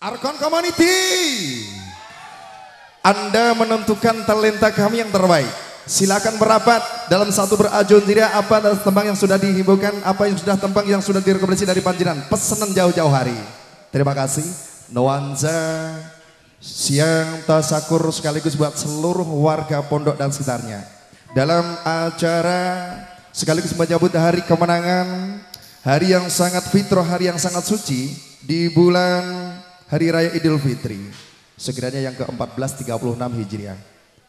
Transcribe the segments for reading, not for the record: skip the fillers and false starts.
Arkon Community, Anda menentukan talenta kami yang terbaik. Silakan merapat dalam satu berajun tidak apa tembang yang sudah dihimbaukan, apa yang sudah tembang yang sudah direkomendasi dari panjenengan, pesanan jauh-jauh hari. Terima kasih. Nuansa siang tasakur sekaligus buat seluruh warga Pondok dan sekitarnya. Dalam acara sekaligus menyambut hari kemenangan, hari yang sangat fitrah, hari yang sangat suci di bulan Hari Raya Idul Fitri, sekiranya yang ke-1436 Hijriah.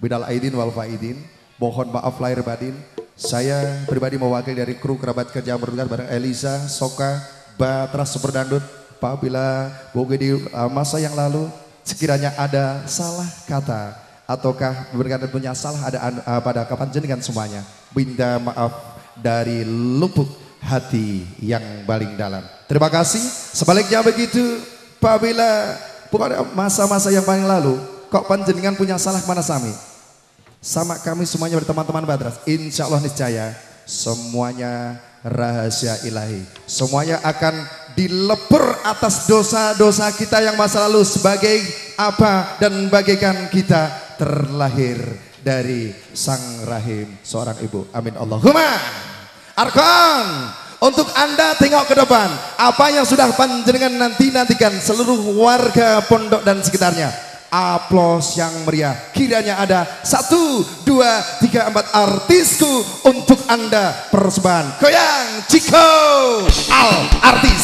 Minal aidin wal faidin, mohon maaf lahir batin. Saya pribadi mewakili dari kru kerabat kerja bertugas bareng Elisa, Soka, Batras Superdangdut. Apabila mungkin di masa yang lalu sekiranya ada salah kata ataukah berkata punya salah ada pada kapan jenengan semuanya, minta maaf dari lubuk hati yang paling dalam. Terima kasih. Sebaliknya begitu. Apabila masa-masa yang paling lalu kok panjenengan punya salah mana sami sama kami semuanya berteman-teman Batras, insya Allah niscaya semuanya rahasia ilahi, semuanya akan dilebur atas dosa-dosa kita yang masa lalu sebagai apa dan bagaikan kita terlahir dari sang rahim seorang ibu. Amin Allahumma. Arkon, untuk Anda tengok ke depan, apa yang sudah panjenengan nantikan seluruh warga Pondok dan sekitarnya. Aplaus yang meriah. Kiranya ada 1, 2, 3, 4 artisku untuk Anda persembahan. Goyang Ciko Al Artis.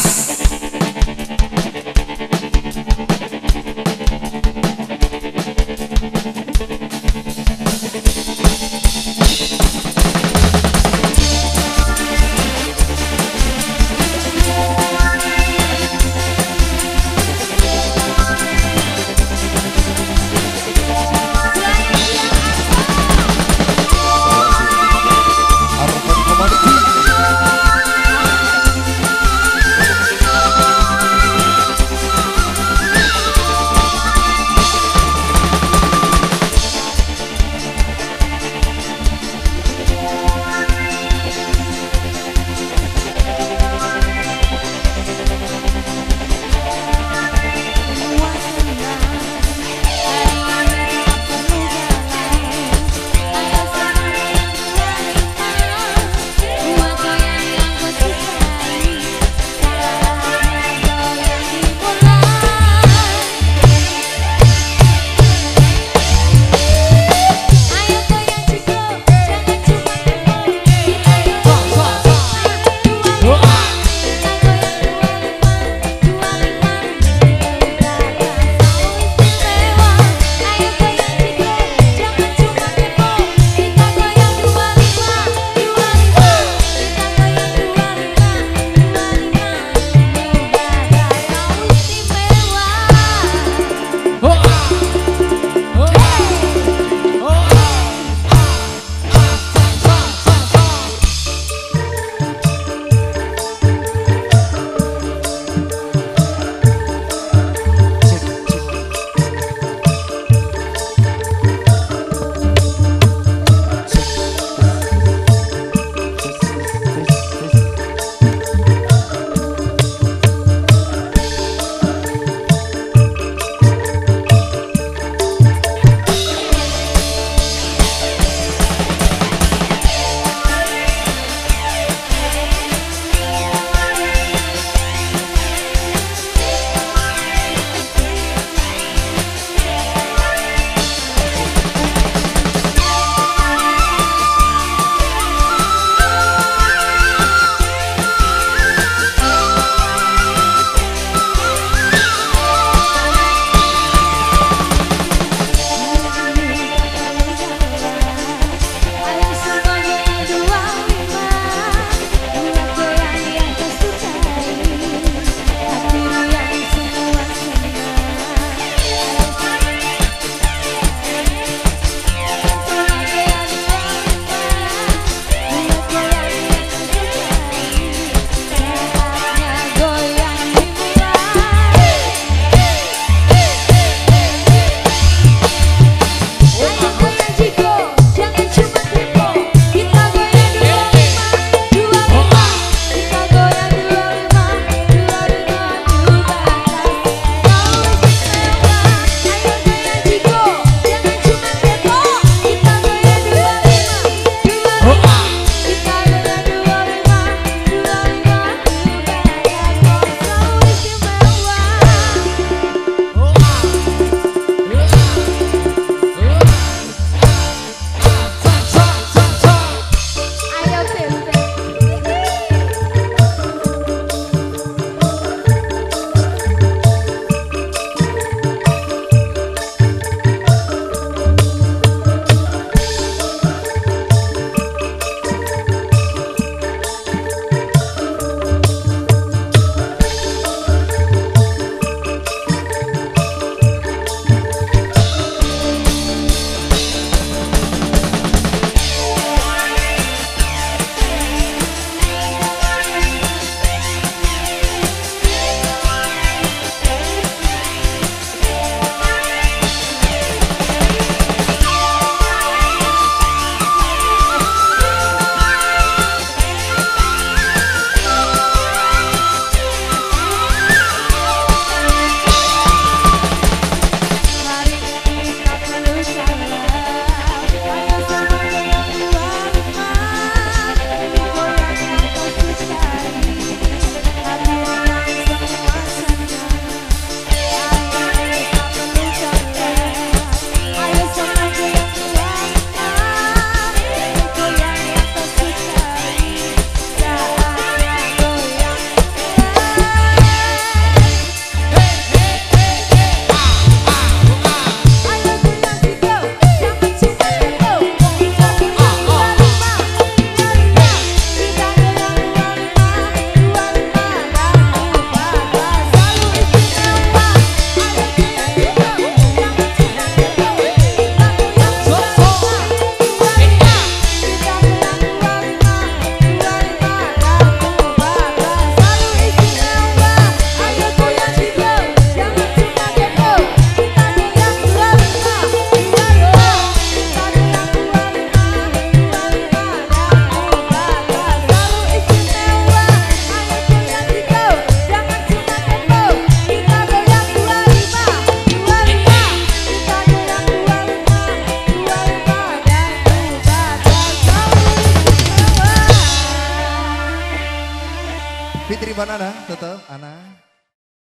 Ana tetap Ana.